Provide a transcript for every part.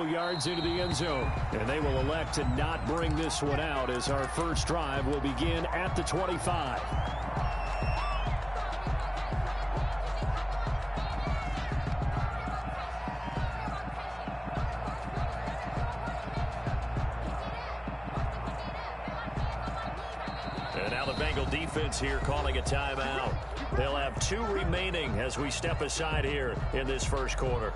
Yards into the end zone, and they will elect to not bring this one out as our first drive will begin at the 25. And now the Bengal defense here calling a timeout. They'll have 2 remaining as we step aside here in this first quarter.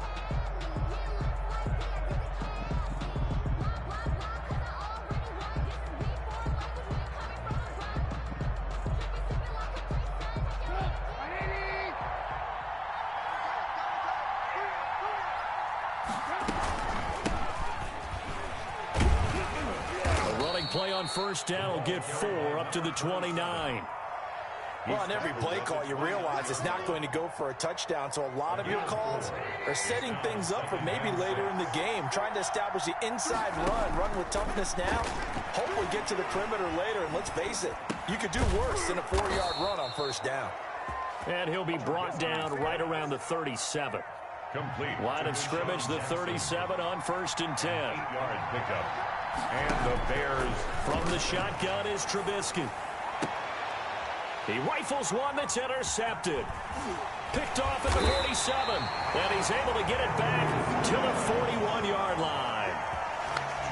Play on first down will get 4 up to the 29. Well, on every play call, you realize it's not going to go for a touchdown, so a lot of your calls are setting things up for maybe later in the game, trying to establish the inside run with toughness now, hopefully get to the perimeter later, and let's face it, you could do worse than a 4-yard run on first down. And he'll be brought down right around the 37. Complete. Line of scrimmage, the 37 on 1st and 10. 8-yard pickup. And the Bears. From the shotgun is Trubisky. He rifles one that's intercepted. Picked off at the 47. And he's able to get it back to the 41-yard line.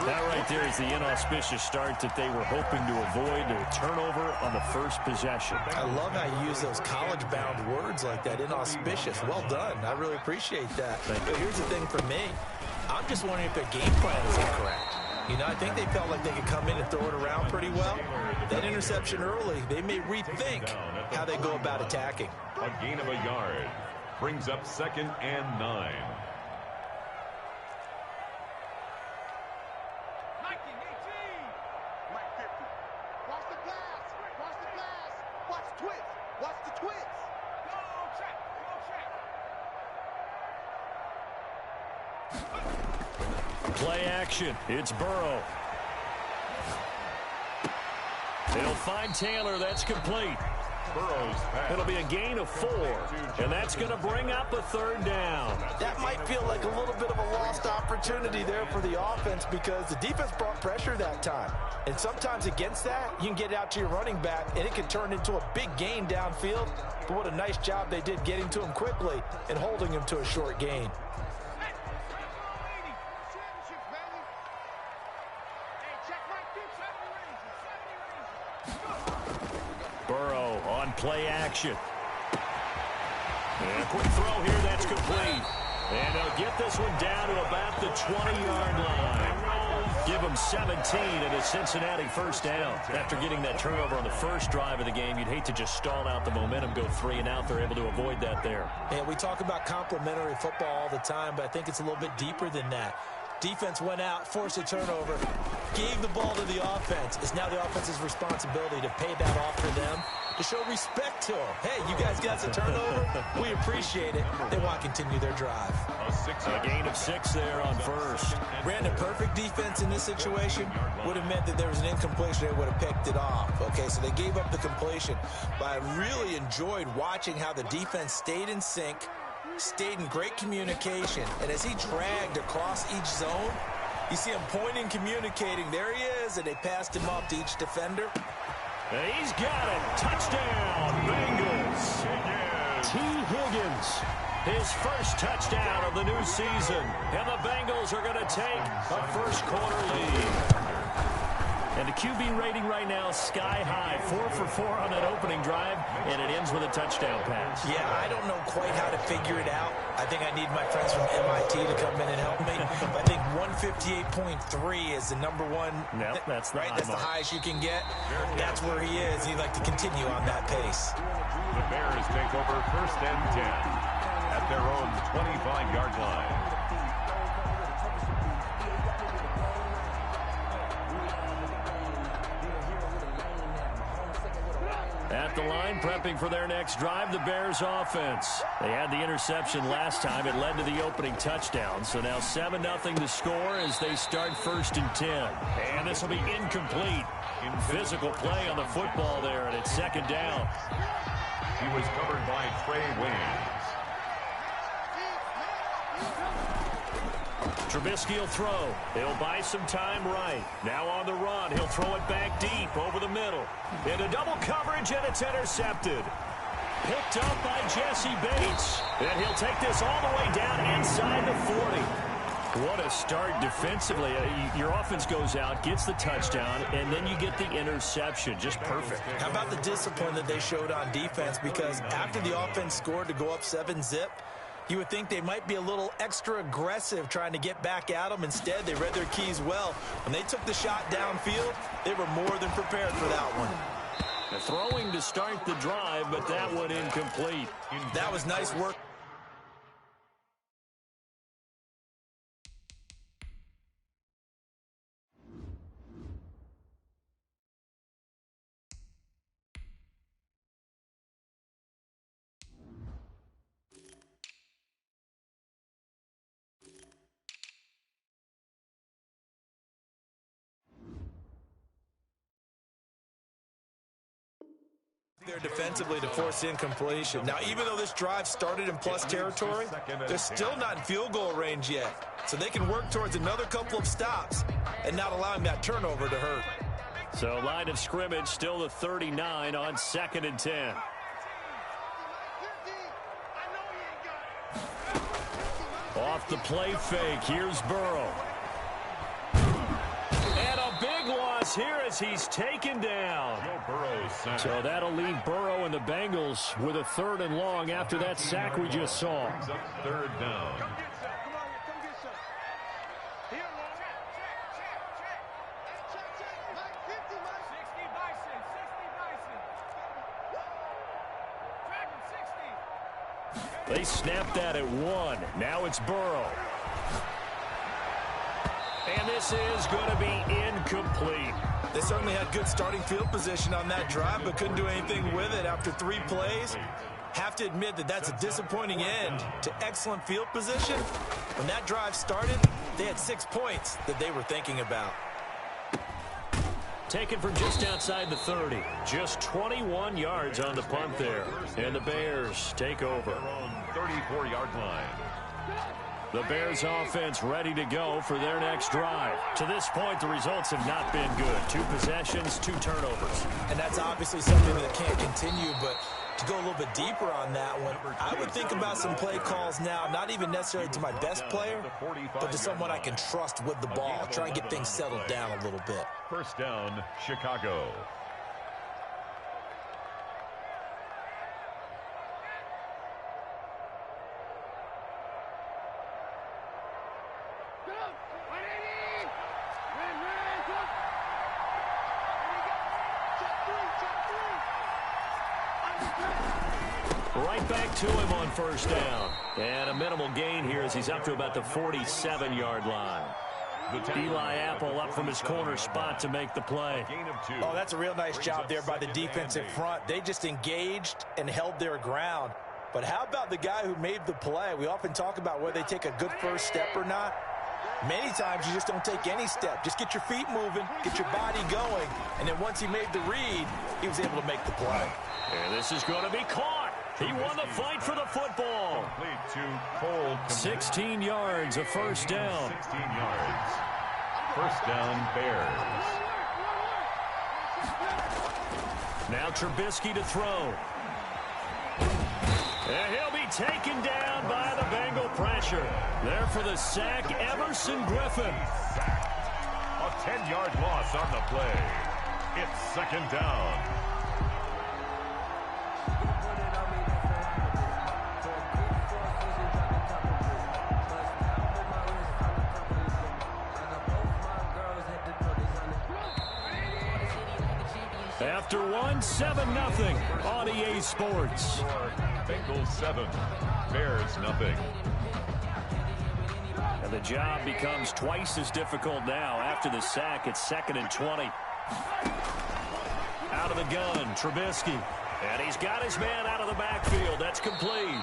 That right there is the inauspicious start that they were hoping to avoid, a turnover on the first possession. I love how you use those college-bound words like that, inauspicious. Well done. I really appreciate that. But here's the thing for me. I'm just wondering if their game plan is incorrect. You know, I think they felt like they could come in and throw it around pretty well. That interception early, they may rethink how they go about attacking. A gain of a yard brings up 2nd and 9. Play action. It's Burrow. They'll find Taylor. That's complete. Burrow's pass. It'll be a gain of 4, and that's going to bring up a 3rd down. That might feel like a little bit of a lost opportunity there for the offense because the defense brought pressure that time. And sometimes against that, you can get out to your running back, and it can turn into a big gain downfield. But what a nice job they did getting to him quickly and holding him to a short gain. Burrow on play action. And a quick throw here, that's complete. And they'll get this one down to about the 20-yard line. Give them 17 and a Cincinnati first down. After getting that turnover on the first drive of the game, you'd hate to just stall out the momentum, go 3 and out. They're able to avoid that there. And we talk about complementary football all the time, but I think it's a little bit deeper than that. Defense went out, forced a turnover, gave the ball to the offense. It's now the offense's responsibility to pay that off for them, to show respect to them. Hey, you guys got a turnover? We appreciate it. They want to continue their drive. A gain of 6 there on first. Brandon, perfect defense in this situation would have meant that there was an incompletion. They would have picked it off. Okay, so they gave up the completion. But I really enjoyed watching how the defense stayed in sync, stayed in great communication, and as he dragged across each zone, you see him pointing, communicating. There he is, and they passed him off to each defender. And he's got it. Touchdown, Bengals. T. Higgins, his first touchdown of the new season. And the Bengals are going to take a first quarter lead. And the QB rating right now, sky high. 4 for 4 on that opening drive, and it ends with a touchdown pass. Yeah, I don't know quite how to figure it out. I think I need my friends from MIT to come in and help me. I think 158.3 is the number one. No, that's the right. That's the mark. highest you can get. That's where he is. He'd like to continue on that pace. The Bears take over 1st and 10 at their own 25-yard line. At the line, prepping for their next drive, the Bears offense. They had the interception last time. It led to the opening touchdown. So now 7-0 the score as they start 1st and 10. And this will be incomplete. In physical play on the football there, and it's 2nd down. He was covered by Trey Waynes. Trubisky will throw. He'll buy some time right. Now on the run. He'll throw it back deep over the middle. Into double coverage, and it's intercepted. Picked up by Jesse Bates. And he'll take this all the way down inside the 40. What a start defensively. Your offense goes out, gets the touchdown, and then you get the interception. Just perfect. How about the discipline that they showed on defense? Because after the offense scored to go up 7-0, you would think they might be a little extra aggressive trying to get back at them. Instead, they read their keys well. When they took the shot downfield, they were more than prepared for that one. Throwing to start the drive, but that one incomplete. That was nice work. There defensively to force incompletion. Now, even though this drive started in plus territory, they're still not in field goal range yet. So they can work towards another couple of stops and not allowing that turnover to hurt. So line of scrimmage still the 39 on 2nd and 10. Off the play fake, here's Burrow. And a big loss here as he's taken down. So that'll leave Burrow and the Bengals with a 3rd and long after that sack we just saw. 3rd down. They snapped that at 1. Now it's Burrow. And this is going to be incomplete. They certainly had good starting field position on that drive, but couldn't do anything with it after 3 plays. Have to admit that that's a disappointing end to excellent field position. When that drive started, they had 6 points that they were thinking about. Taken from just outside the 30. Just 21 yards on the punt there. And the Bears take over. 34-yard line. The Bears offense ready to go for their next drive. To this point, the results have not been good. 2 possessions, 2 turnovers. And that's obviously something that can't continue, but to go a little bit deeper on that one, I would think about some play calls now, not even necessarily to my best player, but to someone I can trust with the ball. Try and get things settled down a little bit. 1st down, Chicago. Right back to him on 1st down. And a minimal gain here as he's up to about the 47-yard line. Eli Apple up from his corner spot to make the play. Oh, that's a real nice job there by the defensive front. They just engaged and held their ground. But how about the guy who made the play? We often talk about whether they take a good first step or not. Many times you just don't take any step. Just get your feet moving, get your body going, and then once he made the read, he was able to make the play. And this is going to be caught. He won the fight for the football. 16 yards, a 1st down. 16 yards. 1st down, Bears. Now Trubisky to throw. And he'll be taken down by the Bengal pressure. There for the sack, Everson Griffin. A 10-yard loss on the play. It's 2nd down. After 7-0 on EA Sports. Bengals 7, Bears 0. And the job becomes twice as difficult now. After the sack, it's 2nd and 20. Out of the gun, Trubisky. And he's got his man out of the backfield. That's complete.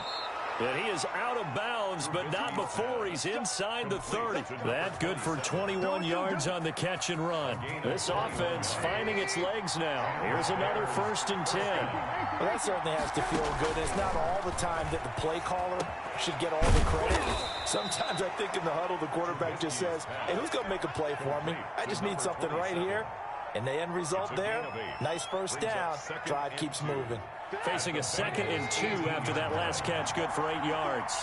And he is out of bounds, but not before he's inside the 30. That good for 21 yards on the catch and run. This offense finding its legs now. Here's another 1st and 10. Well, that certainly has to feel good. It's not all the time that the play caller should get all the credit. Sometimes I think in the huddle, the quarterback just says, hey, who's going to make a play for me? I just need something right here. And the end result there, nice 1st down. Drive keeps moving. Facing a 2nd and 2 after that last catch, good for 8 yards.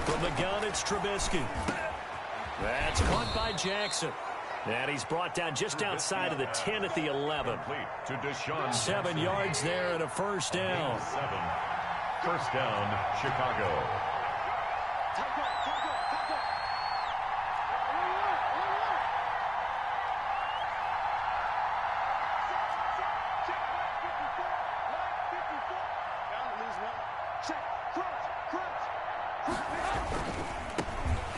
From the gun, it's Trubisky. That's caught by Jackson. And he's brought down just outside of the 10 at the 11. 7 yards there and a 1st down. 1st down, Chicago.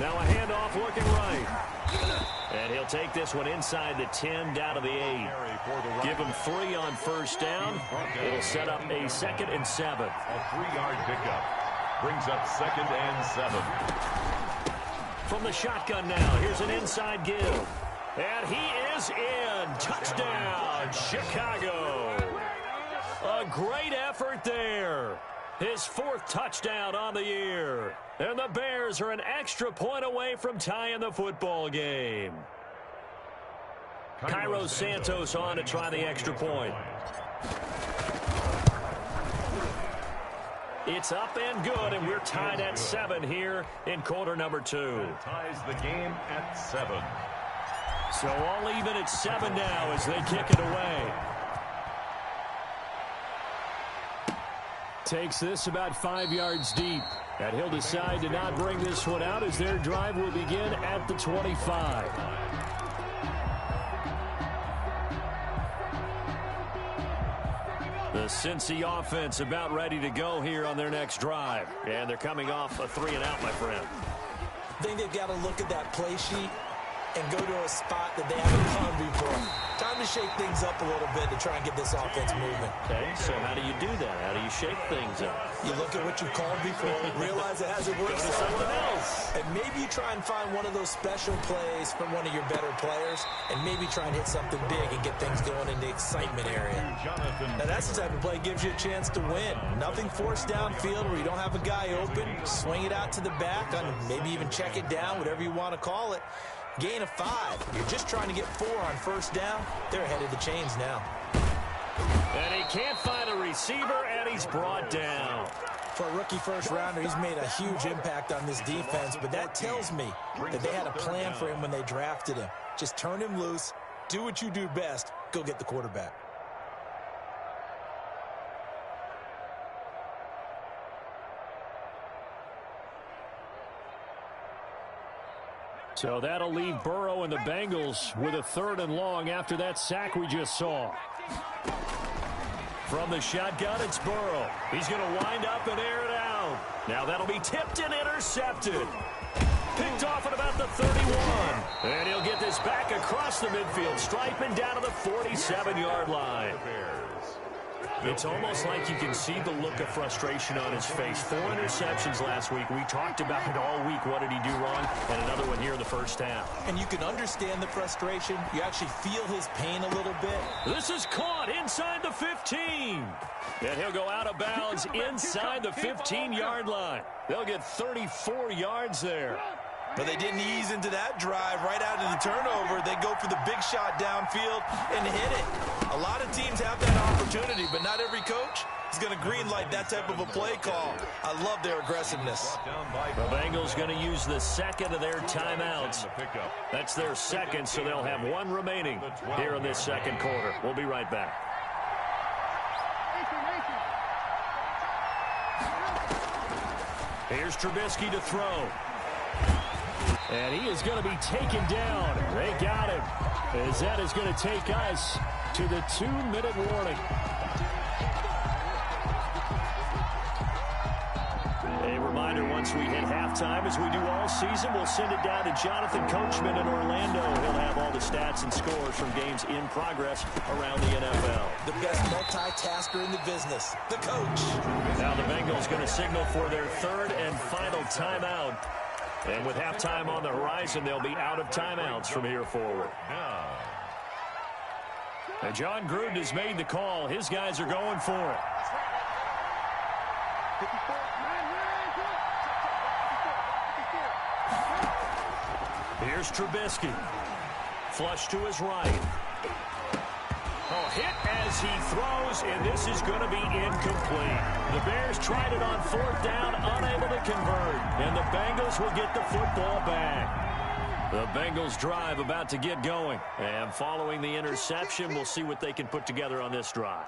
Now a handoff looking right. And he'll take this one inside the 10 down to the 8. Give him 3 on 1st down. It'll set up a 2nd and 7. A 3-yard pickup. Brings up 2nd and 7. From the shotgun now, here's an inside give. And he is in. Touchdown, Chicago. A great effort there. His 4th touchdown on the year. And the Bears are an extra point away from tying the football game. Cairo Santos on to try the extra point. It's up and good, and we're tied at 7 here in quarter number 2. That ties the game at 7. So all even at 7 now as they kick it away. Takes this about 5 yards deep. And he'll decide to not bring this one out as their drive will begin at the 25. The Cincy offense about ready to go here on their next drive. And they're coming off a 3-and-out, my friend. I think they've got to look at that play sheet and go to a spot that they haven't gone before. Time to shake things up a little bit to try and get this offense moving. Okay, so how do you do that? How do you shake things up? You look at what you called before, realize it hasn't worked something else. And maybe you try and find one of those special plays from one of your better players, and maybe try and hit something big and get things going in the excitement area. Now that's the type of play that gives you a chance to win. Nothing forced downfield where you don't have a guy open. Swing it out to the back, maybe even check it down, whatever you want to call it. Gain of 5. You're just trying to get 4 on 1st down. They're ahead of the chains now. And he can't find a receiver, and he's brought down. For a rookie 1st rounder, he's made a huge impact on this defense, but that tells me that they had a plan for him when they drafted him. Just turn him loose, do what you do best, go get the quarterback. So that'll leave Burrow and the Bengals with a 3rd and long after that sack we just saw. From the shotgun, it's Burrow. He's going to wind up and air it out. Now that'll be tipped and intercepted. Picked off at about the 31. And he'll get this back across the midfield, striping down to the 47-yard line. It's almost like you can see the look of frustration on his face. 4 interceptions last week. We talked about it all week. What did he do wrong? And another one here in the 1st half. And you can understand the frustration. You actually feel his pain a little bit. This is caught inside the 15. And he'll go out of bounds inside the 15-yard line. They'll get 34 yards there. But they didn't ease into that drive right out of the turnover. They go for the big shot downfield and hit it. A lot of teams have that opportunity, but not every coach is going to greenlight that type of a play call. I love their aggressiveness. The Bengals going to use the 2nd of their timeouts. That's their 2nd, so they'll have 1 remaining here in this 2nd quarter. We'll be right back. Here's Trubisky to throw. And he is going to be taken down. They got him. As that is going to take us to the 2-minute warning. A reminder once once we hit halftime, as we do all season, we'll send it down to Jonathan Coachman in Orlando. He'll have all the stats and scores from games in progress around the NFL. The best multitasker in the business, the coach. Now the Bengals going to signal for their third and final timeout. And with halftime on the horizon, they'll be out of timeouts from here forward. And John Gruden has made the call. His guys are going for it. Here's Trubisky. Flush to his right. Oh, hit as he throws, and this is going to be incomplete. The Bears tried it on fourth down, unable to convert, and the Bengals will get the football back. The Bengals drive about to get going, and following the interception, we'll see what they can put together on this drive.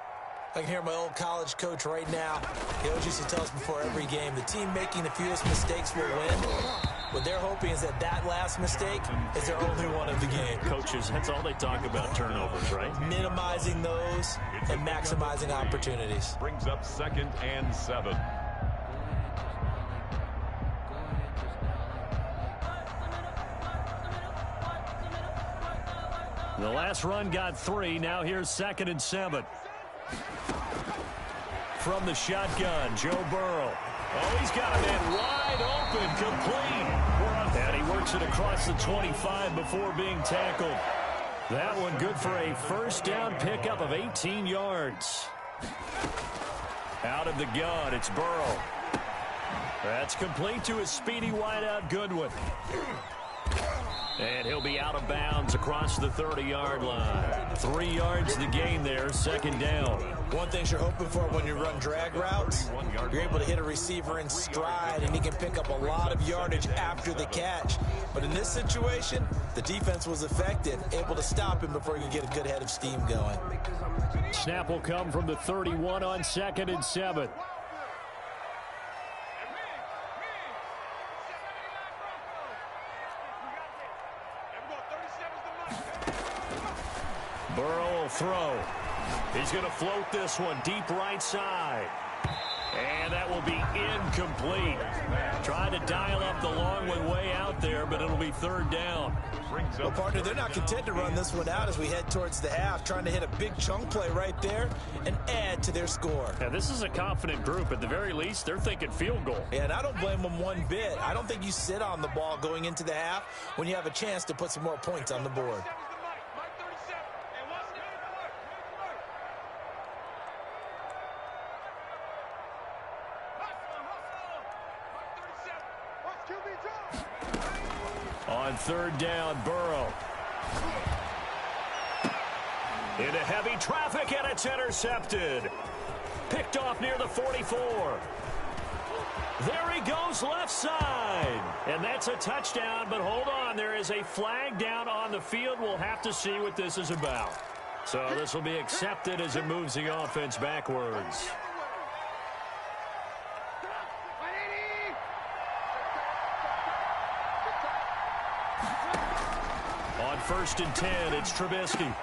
I can hear my old college coach right now. He always used to tell us before every game, the team making the fewest mistakes will win. What they're hoping is that last mistake is their only one of the game. Coaches, that's all they talk about, turnovers, right? Minimizing those and maximizing opportunities. Brings up 2nd and 7. The last run got 3. Now here's 2nd and 7. From the shotgun, Joe Burrow. Oh, he's got a man wide open, complete. And he works it across the 25 before being tackled. That one good for a first down pickup of 18 yards. Out of the gun, it's Burrow. That's complete to his speedy wideout Goodwin. And he'll be out of bounds across the 30-yard line. 3 yards the gain there, 2nd down. One thing you're hoping for when you run drag routes, you're able to hit a receiver in stride, and he can pick up a lot of yardage after the catch. But in this situation, the defense was effective, able to stop him before he could get a good head of steam going. Snap will come from the 31 on 2nd and 7. Burrow will throw. He's going to float this one deep right side. And that will be incomplete. Trying to dial up the long one way out there, but it'll be 3rd down. Well, partner, they're not content to run this one out as we head towards the half, trying to hit a big chunk play right there and add to their score. Yeah, this is a confident group. At the very least, they're thinking field goal. Yeah, and I don't blame them one bit. I don't think you sit on the ball going into the half when you have a chance to put some more points on the board. On 3rd down, Burrow. Into heavy traffic, and it's intercepted. Picked off near the 44. There he goes, left side. And that's a touchdown, but hold on. There is a flag down on the field. We'll have to see what this is about. So this will be accepted as it moves the offense backwards. On 1st and 10, it's Trubisky.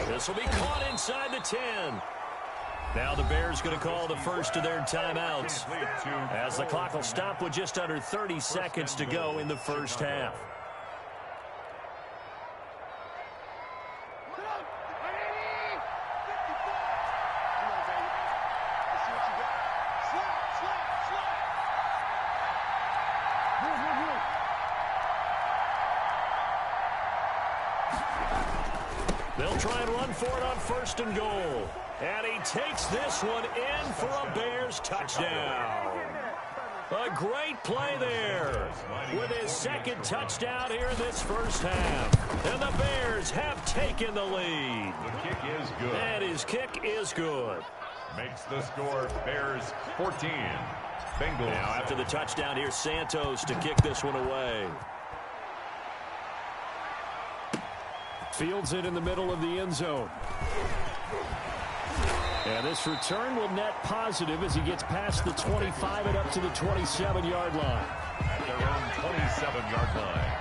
This will be caught inside the 10. Now the Bears going to call the first of their timeouts, as the clock will stop with just under 30 seconds to go in the first half. They'll try and run for it on 1st and goal. And he takes this one in for a Bears touchdown. A great play there with his 2nd touchdown here in this first half. And the Bears have taken the lead. The kick is good. And his kick is good. Makes the score Bears 14. Bengals. Now after the touchdown, here's Santos to kick this one away. Fields it in the middle of the end zone. And this return will net positive as he gets past the 25 and up to the 27-yard line. At their own 27-yard line.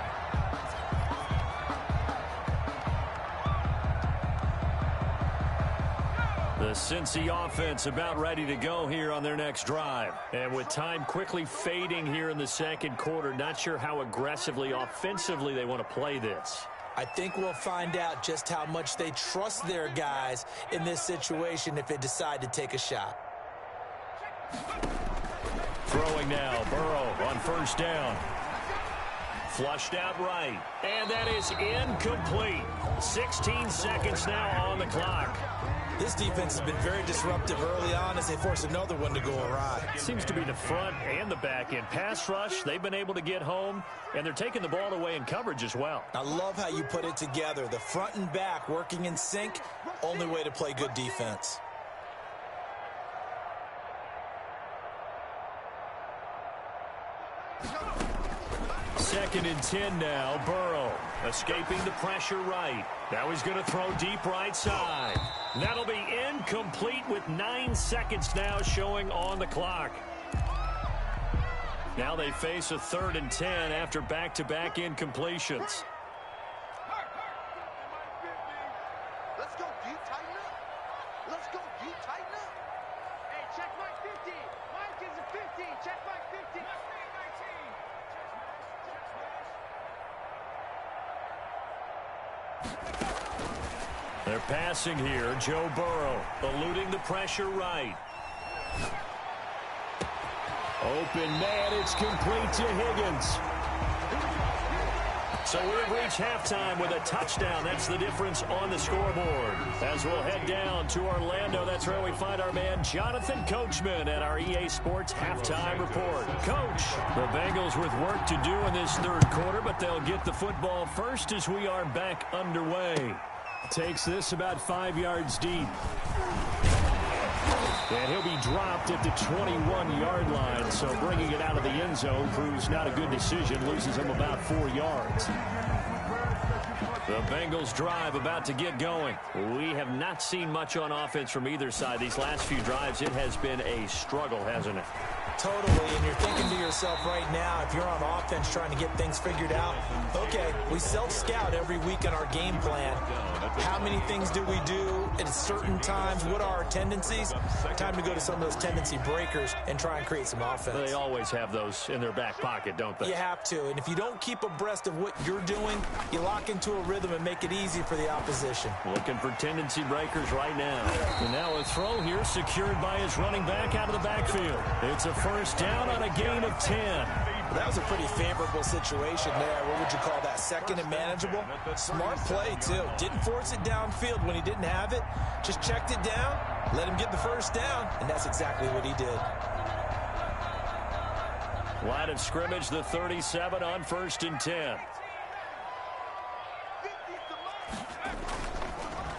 The The Cincy offense about ready to go here on their next drive. And with time quickly fading here in the second quarter, not sure how aggressively, offensively they want to play this. I think we'll find out just how much they trust their guys in this situation if they decide to take a shot. Throwing now, Burrow on first down. Flushed out right. And that is incomplete. 16 seconds now on the clock. This defense has been very disruptive early on as they force another one to go awry. Seems to be the front and the back end. Pass rush, they've been able to get home, and they're taking the ball away in coverage as well. I love how you put it together. The front and back working in sync, only way to play good defense. Second and 10 now, Burrow escaping the pressure right. Now he's going to throw deep right side. That'll be incomplete with 9 seconds now showing on the clock. Now they face a 3rd and 10 after back-to-back incompletions. Let's go, D, tighten up. Let's go, D, tighten up. Hey, check Mike 50. Mike is a 50. Check Mike 50. They're passing here. Joe Burrow eluding the pressure right. Open man, it's complete to Higgins. So we've reached halftime with a touchdown. That's the difference on the scoreboard. As we'll head down to Orlando, that's where we find our man Jonathan Coachman at our EA Sports Halftime Report. Coach, the Bengals with work to do in this third quarter, but they'll get the football first as we are back underway. Takes this about 5 yards deep. And he'll be dropped at the 21-yard line, so bringing it out of the end zone proves not a good decision, loses him about 4 yards. The Bengals drive about to get going. We have not seen much on offense from either side. These last few drives, it has been a struggle, hasn't it? Totally, and you're thinking to yourself right now, if you're on offense trying to get things figured out, okay, we self-scout every week in our game plan. How many things do we do at certain times? What are our tendencies? Time to go to some of those tendency breakers and try and create some offense. They always have those in their back pocket, don't they? You have to, and if you don't keep abreast of what you're doing, you lock into a rhythm and make it easy for the opposition. Looking for tendency breakers right now. And now a throw here secured by his running back out of the backfield. It's a first down on a gain of 10. Well, that was a pretty favorable situation there. What would you call that? Second and manageable? Smart play, too. Didn't force it downfield when he didn't have it. Just checked it down, let him get the first down, and that's exactly what he did. Line of scrimmage, the 37 on 1st and 10.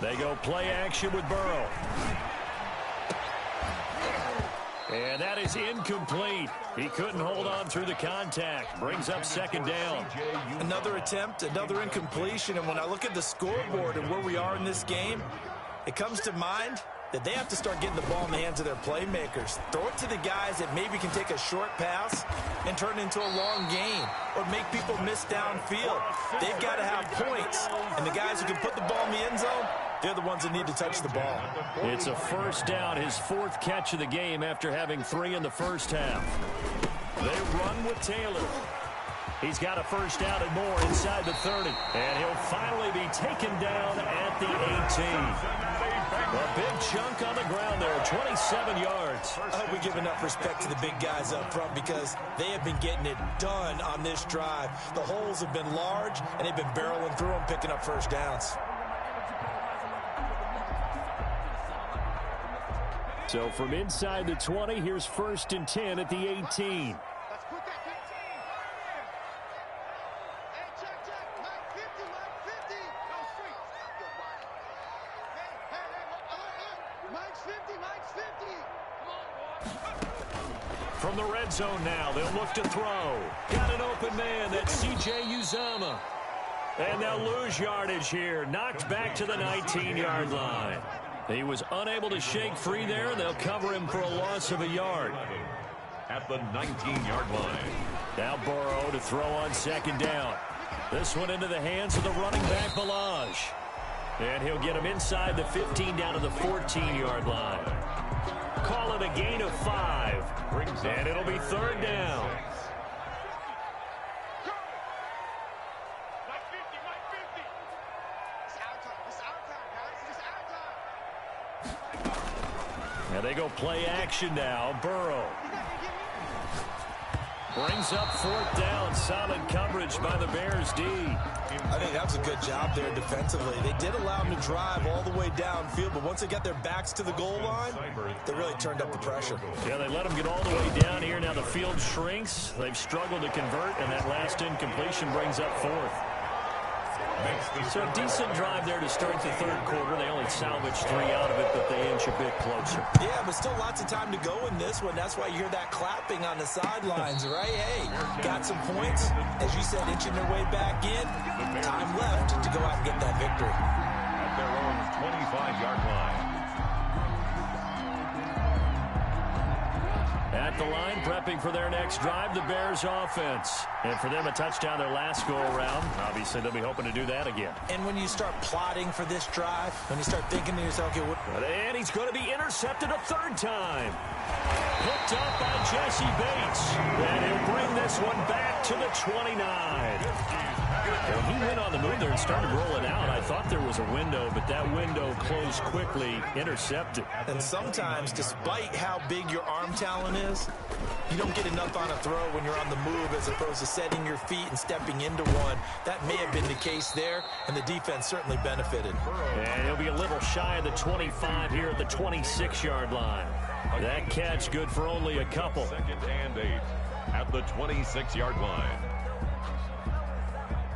They go play action with Burrow. And that is incomplete. He couldn't hold on through the contact. Brings up 2nd down. Another attempt, another incompletion. And when I look at the scoreboard and where we are in this game, it comes to mind that they have to start getting the ball in the hands of their playmakers. Throw it to the guys that maybe can take a short pass and turn it into a long gain or make people miss downfield. They've got to have points. And the guys who can put the ball in the end zone, they're the ones that need to touch the ball. It's a first down, his 4th catch of the game after having 3 in the first half. They run with Taylor. He's got a first down and more inside the 30. And he'll finally be taken down at the 18. A big chunk on the ground there, 27 yards. I hope we give enough respect to the big guys up front because they have been getting it done on this drive. The holes have been large, and they've been barreling through them, picking up first downs. So from inside the 20, here's 1st and 10 at the 18. Let's put that 15. Hey, check. Mike 50, Mike 50. No, straight. Stop your body. Hey. Mike's 50, Mike's 50. Come on, boy. From the red zone now, they'll look to throw. Got an open man, that's C.J. Uzomah. And they'll lose yardage here. Knocked back to the 19-yard line. He was unable to shake free there, and they'll cover him for a loss of a yard. At the 19-yard line. Now Burrow to throw on 2nd down. This one into the hands of the running back, Ballage. And he'll get him inside the 15 down to the 14-yard line. Call it a gain of 5. And it'll be third down. And they go play action now. Burrow brings up fourth down. Solid coverage by the Bears D. I think that was a good job there defensively. They did allow them to drive all the way downfield, but once they got their backs to the goal line, they really turned up the pressure. Yeah, they let them get all the way down here. Now the field shrinks. They've struggled to convert, and that last incompletion brings up fourth. So a decent drive there to start the third quarter. They only salvaged 3 out of it, but they inch a bit closer. Yeah, but still lots of time to go in this one. That's why you hear that clapping on the sidelines, right? Hey, got some points. As you said, inching their way back in. Time left to go out and get that victory. At their own 25-yard line. At the line, prepping for their next drive, the Bears offense. And for them, a touchdown their last go-around. Obviously, they'll be hoping to do that again. And when you start plotting for this drive, when you start thinking to yourself, okay, what... And he's going to be intercepted a third time. Picked up by Jesse Bates. And he'll bring this one back to the 29. Well, he went on the move there and started rolling out. I thought there was a window, but that window closed quickly, intercepted. And sometimes, despite how big your arm talent is, you don't get enough on a throw when you're on the move as opposed to setting your feet and stepping into one. That may have been the case there, and the defense certainly benefited. And he'll be a little shy of the 25 here at the 26-yard line. That catch good for only a couple. 2nd and 8 at the 26-yard line.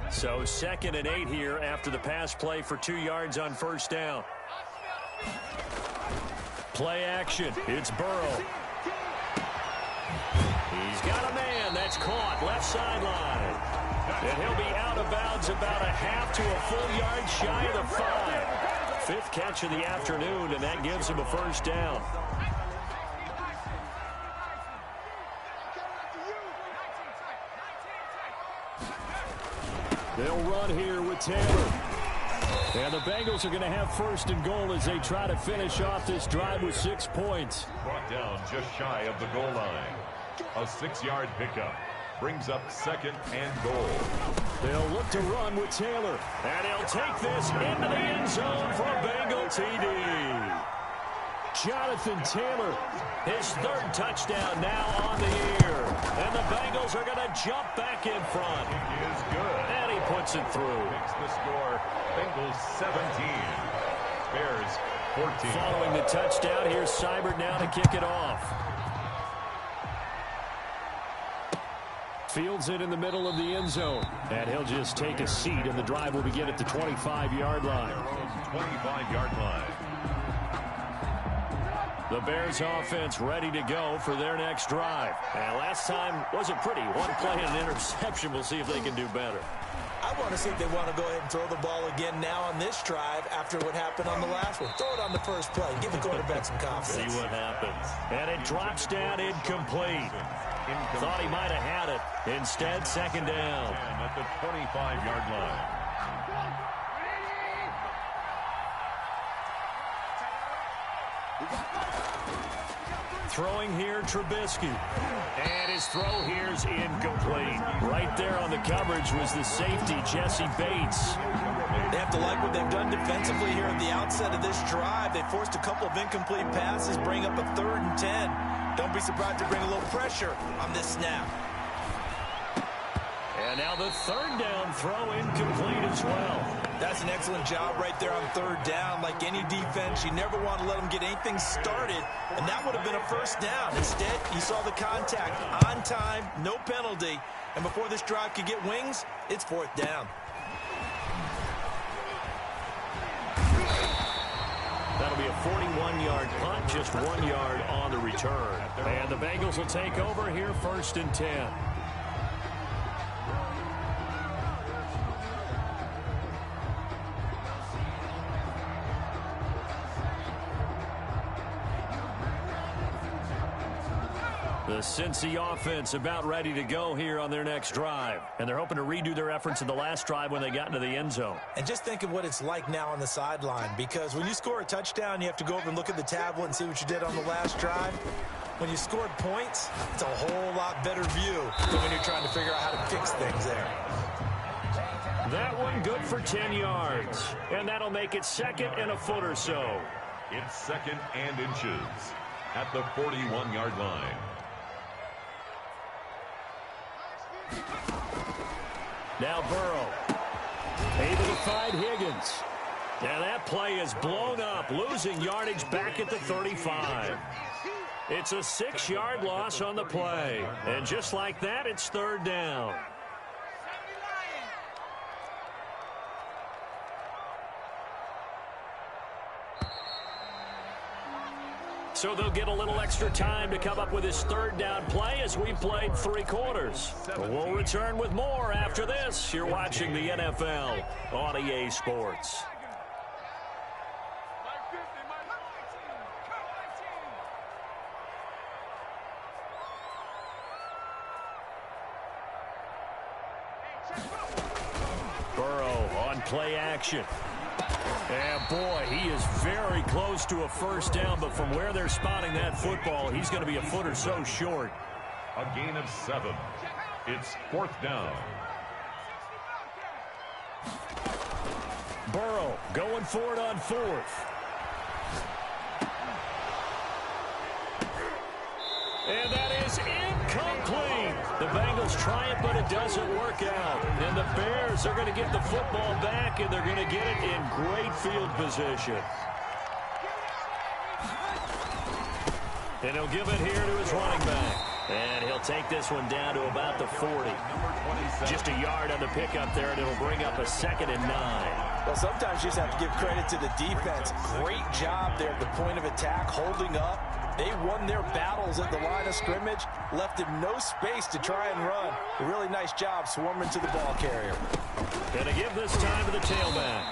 So 2nd and 8 here after the pass play for 2 yards on first down. Play action. It's Burrow. He's got a man. That's caught. Left sideline. And he'll be out of bounds about a half to a full yard shy of the 5. 5th catch of the afternoon, and that gives him a first down. They'll run here with Taylor. And the Bengals are going to have 1st and goal as they try to finish off this drive with 6 points. Brought down just shy of the goal line. A 6-yard pickup brings up 2nd and goal. They'll look to run with Taylor. And he'll take this into the end zone for a Bengal TD. Jonathan Taylor, his 3rd touchdown now on the year. And the Bengals are going to jump back in front. He is good. And he puts it through. Makes the score Bengals 17. Bears 14. Following the touchdown, here's Seibert now to kick it off. Fields it in the middle of the end zone. And he'll just take a seat, and the drive will begin at the 25-yard line. 25-yard line. The Bears offense ready to go for their next drive. And last time wasn't pretty. One play and an interception. We'll see if they can do better. I want to see if they want to go ahead and throw the ball again now on this drive after what happened on the last one. Throw it on the first play. Give the quarterback some confidence. See what happens. And it drops down incomplete. Thought he might have had it. Instead, 2nd down. At the 25-yard line. Throwing here, Trubisky. And his throw here is incomplete. Right there on the coverage was the safety, Jesse Bates. They have to like what they've done defensively here at the outset of this drive. They forced a couple of incomplete passes, bring up a 3rd and 10. Don't be surprised to bring a little pressure on this snap. And now the 3rd down throw incomplete as well. That's an excellent job right there on 3rd down. Like any defense, you never want to let them get anything started, and that would have been a first down. Instead, you saw the contact on time, no penalty, and before this drive could get wings, it's 4th down. That'll be a 41-yard punt, just 1 yard on the return. And the Bengals will take over here, 1st and 10. The The Cincy offense about ready to go here on their next drive. And they're hoping to redo their efforts in the last drive when they got into the end zone. And just think of what it's like now on the sideline, because when you score a touchdown, you have to go over and look at the tablet and see what you did on the last drive. When you scored points, it's a whole lot better view than when you're trying to figure out how to fix things there. That one good for 10 yards. And that'll make it 2nd and a foot or so. It's 2nd and inches at the 41-yard line. Now Burrow, able to find Higgins. And that play is blown up, losing yardage back at the 35. It's a 6-yard loss on the play. And just like that, it's 3rd down. So they'll get a little extra time to come up with his 3rd down play as we played 3 quarters. We'll return with more after this. You're watching the NFL on EA Sports. Burrow on play action. And boy, he is very close to a 1st down, but from where they're spotting that football, he's going to be a foot or so short. A gain of 7. It's 4th down. Burrow going for it on 4th. And that is incomplete. The Bengals try it, but it doesn't work out. And the Bears are going to get the football back, and they're going to get it in great field position. And he'll give it here to his running back. And he'll take this one down to about the 40. Just a yard on the pickup there, and it'll bring up a 2nd and 9. Well, sometimes you just have to give credit to the defense. Great job there at the point of attack, holding up. They won their battles at the line of scrimmage, left him no space to try and run. A really nice job swarming to the ball carrier. Going to give this time to the tailback.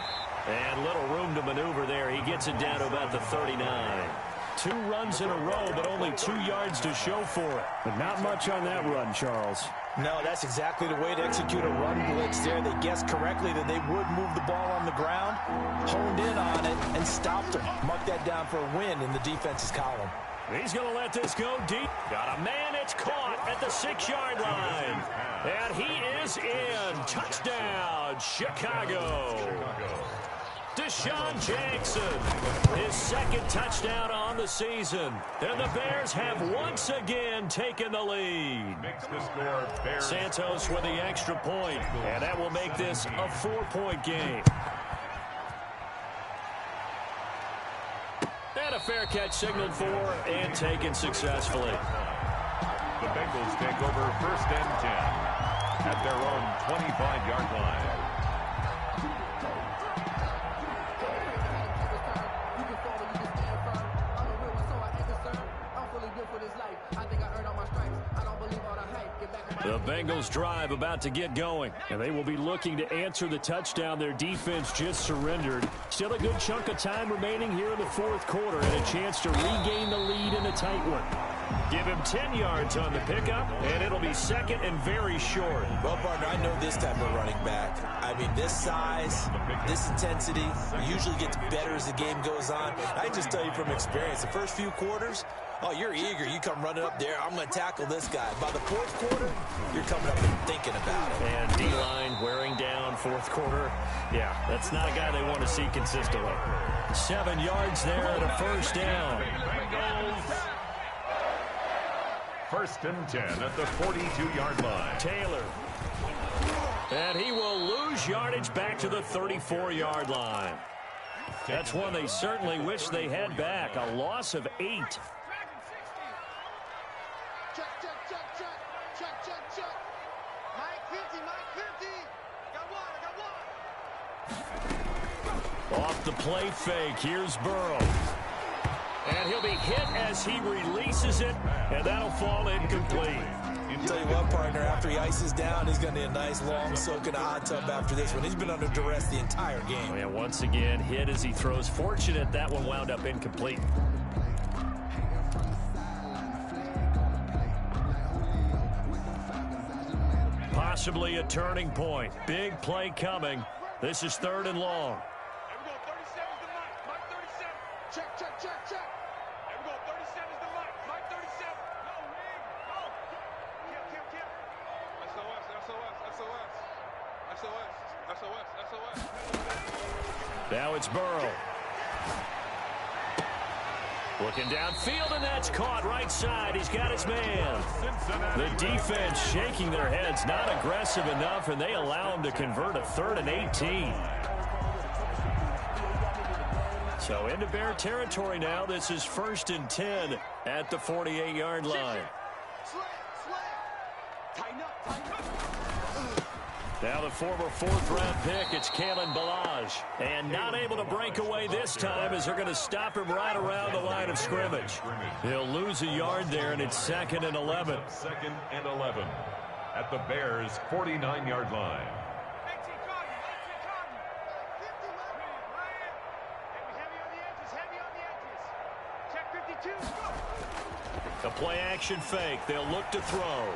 And little room to maneuver there. He gets it down to about the 39. 2 runs in a row, but only 2 yards to show for it. But not much on that run, Charles. No, that's exactly the way to execute a run blitz there. They guessed correctly that they would move the ball on the ground, honed in on it, and stopped them. Mark that down for a win in the defense's column. He's going to let this go deep. Got a man. It's caught at the 6-yard line. And he is in. Touchdown, Chicago. Deshaun Jackson, his 2nd touchdown on the season. And the Bears have once again taken the lead. Makes the score Bears. Santos with the extra point. And that will make this a 4-point game. And a fair catch signaled for and taken successfully. The Bengals take over 1st and 10 at their own 25-yard line. The Bengals drive about to get going, and they will be looking to answer the touchdown their defense just surrendered. Still a good chunk of time remaining here in the 4th quarter and a chance to regain the lead in a tight one. Give him 10 yards on the pickup, and it'll be 2nd and very short. Well, partner, I know this type of running back. I mean, this size, this intensity usually gets better as the game goes on. I just tell you from experience, the first few quarters, oh, you're eager. You come running up there. I'm going to tackle this guy. By the 4th quarter, you're coming up and thinking about it. And D-line wearing down 4th quarter. Yeah, that's not a guy they want to see consistently. 7 yards there and a 1st down. Bengals. 1st and 10 at the 42-yard line. Taylor. And he will lose yardage back to the 34-yard line. That's one they certainly wish they had back. A loss of 8. Check, check, check, check. Check, check, check. Mike 50, Mike 50. Got one. Off the play fake, here's Burrow. And he'll be hit as he releases it, and that'll fall incomplete. I'll tell you what, partner, after he ices down, he's going to need a nice long soak in a hot tub after this one. He's been under duress the entire game. And once again, hit as he throws. Fortunate that one wound up incomplete. Possibly a turning point. Big play coming. This is 3rd and long. Here we go. 37's the Mike. Mike 37. Check, check, check, check. Here we go. 37's the Mike. Mike 37. Go, Wing. Go. Kill. SOS, SOS, SOS. SOS, SOS, SOS. Now it's Burrow. Looking downfield, and that's caught right side. He's got his man. The defense shaking their heads, not aggressive enough, and they allow him to convert a 3rd and 18. So into Bear territory now. This is 1st and 10 at the 48-yard line. Slam. Tighten up. Now the former 4th-round pick, it's Kalen Ballage. And not able to break away this time as they're going to stop him right around the line of scrimmage. He'll lose a yard there, and it's 2nd and 11. 2nd and 11 at the Bears' 49-yard line. 18 Cotton. Heavy on the edges. Check 52. Go. The play-action fake. They'll look to throw.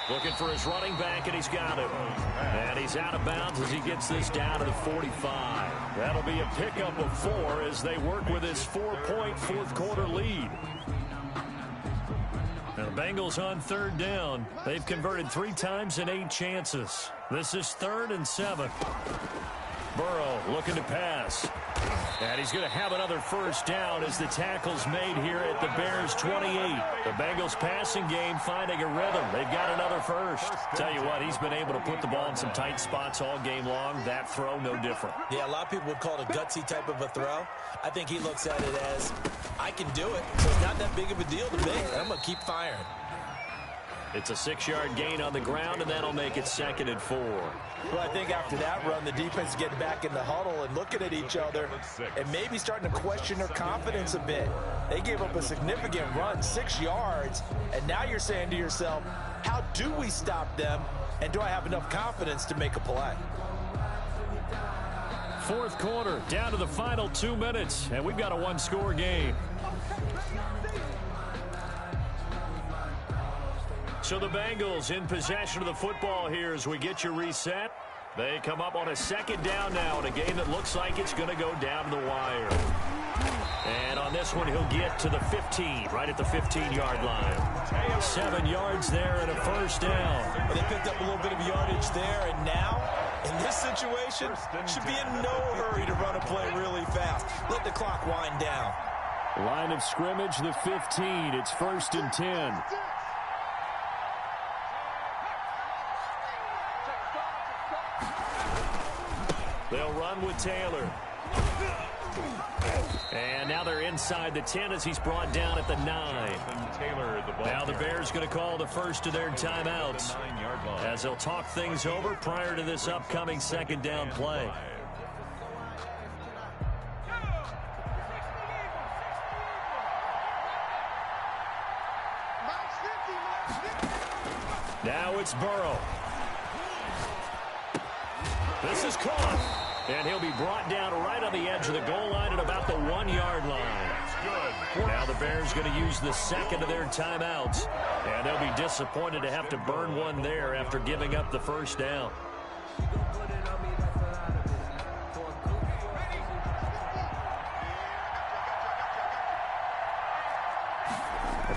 Looking for his running back, and he's got him. And he's out of bounds as he gets this down to the 45. That'll be a pickup of 4 as they work with his 4-point 4th-quarter lead. Now the Bengals on 3rd down. They've converted 3 times in 8 chances. This is 3rd and 7. Burrow looking to pass. And he's going to have another 1st down as the tackle's made here at the Bears' 28. The Bengals passing game finding a rhythm. They've got another 1st. Tell you what, he's been able to put the ball in some tight spots all game long. That throw, no different. Yeah, a lot of people would call it a gutsy type of a throw. I think he looks at it as, I can do it, so it's not that big of a deal to me. I'm going to keep firing. It's a 6-yard gain on the ground, and that'll make it 2nd and 4. Well, I think after that run, the defense getting back in the huddle and looking at each other and maybe starting to question their confidence a bit. They gave up a significant run, 6 yards, and now you're saying to yourself, how do we stop them, and do I have enough confidence to make a play? 4th quarter, down to the final 2 minutes, and we've got a 1-score game. So the Bengals in possession of the football here as we get you reset. They come up on a 2nd down now in a game that looks like it's going to go down to the wire. And on this one, he'll get to the 15, right at the 15-yard line. 7 yards there and a 1st down. Well, they picked up a little bit of yardage there, and now, in this situation, should be in no hurry to run a play really fast. Let the clock wind down. Line of scrimmage, the 15. It's 1st and 10. They'll run with Taylor. And now they're inside the 10 as he's brought down at the 9. Now the Bears going to call the first of their timeouts as they'll talk things over prior to this upcoming 2nd down play. Now it's Burrow. This is caught, and he'll be brought down right on the edge of the goal line at about the 1-yard line. Now the Bears going to use the 2nd of their timeouts, and they'll be disappointed to have to burn one there after giving up the 1st down.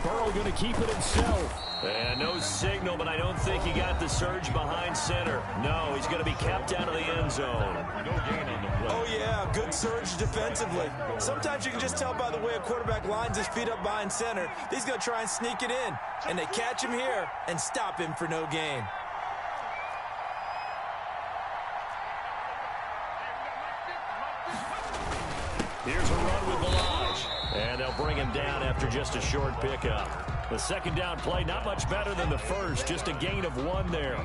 Burrow going to keep it himself. And no signal, but I don't think he got the surge behind center. No, he's going to be kept out of the end zone. No gain on the play. Oh, yeah, good surge defensively. Sometimes you can just tell by the way a quarterback lines his feet up behind center. He's going to try and sneak it in. And they catch him here and stop him for no gain. Here's a run with Ballage. And they'll bring him down after just a short pickup. The 2nd down play, not much better than the first, just a gain of 1 there.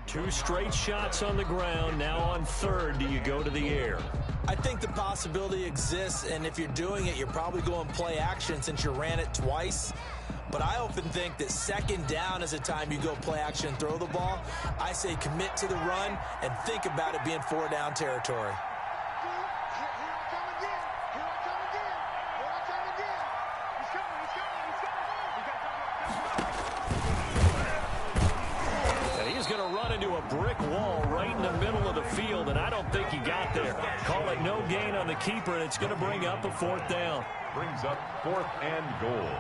2 straight shots on the ground. Now on third, do you go to the air? I think the possibility exists, and if you're doing it, you're probably going play action since you ran it twice. But I often think that second down is a time you go play action and throw the ball. I say commit to the run and think about it being 4-down territory. Into a brick wall right in the middle of the field, and I don't think he got there. Call it no gain on the keeper, and it's going to bring up a 4th down. Brings up 4th and goal.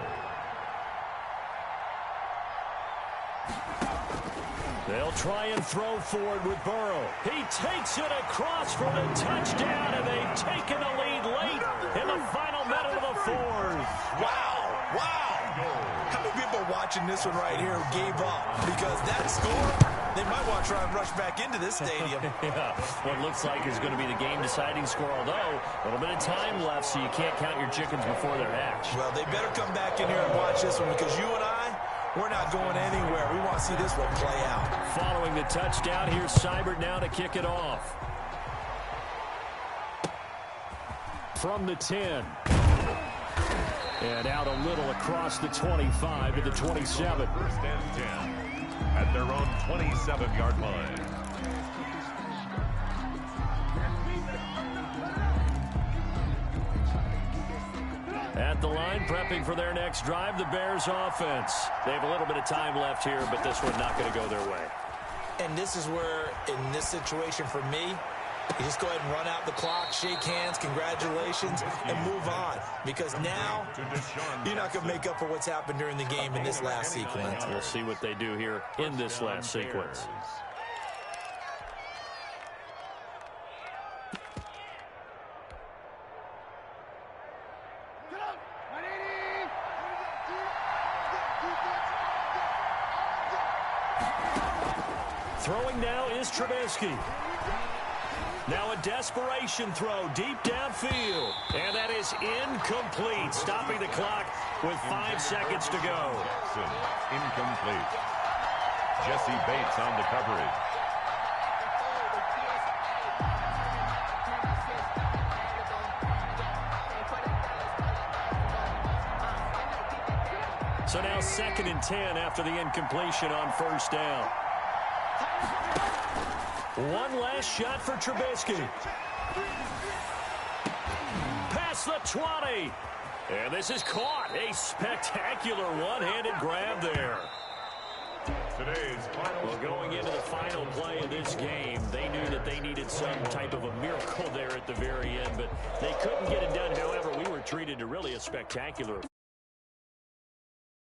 They'll try and throw forward with Burrow. He takes it across for the touchdown, and they've taken the lead late in the final minute of the 4th. Wow, wow. How many people watching this one right here gave up? Because that score, they might want to try and rush back into this stadium. Yeah, what looks like is going to be the game-deciding score, although a little bit of time left, so you can't count your chickens before they're hatched. Well, they better come back in here and watch this one, because you and I, we're not going anywhere. We want to see this one play out. Following the touchdown, here's Seibert now to kick it off. From the 10. And out a little across the 25 to the 27. 1st and 10 at their own 27-yard line. At the line, prepping for their next drive, the Bears offense. They have a little bit of time left here, but this one not going to go their way. And this is where, in this situation for me, you just go ahead and run out the clock, shake hands, congratulations, and move on. Because now, you're not going to make up for what's happened during the game in this last sequence. We'll see what they do here in this last sequence. Throwing now is Trubisky. Now a desperation throw deep downfield. And that is incomplete, stopping the clock with 5 seconds to go. Jackson, incomplete. Jesse Bates on the coverage. So now 2nd and 10 after the incompletion on 1st down. One last shot for Trubisky. Past the 20. And this is caught. A spectacular one-handed grab there. Today's final. Well, going into the final play of this game, they knew that they needed some type of a miracle there at the very end, but they couldn't get it done. However, we were treated to really a spectacular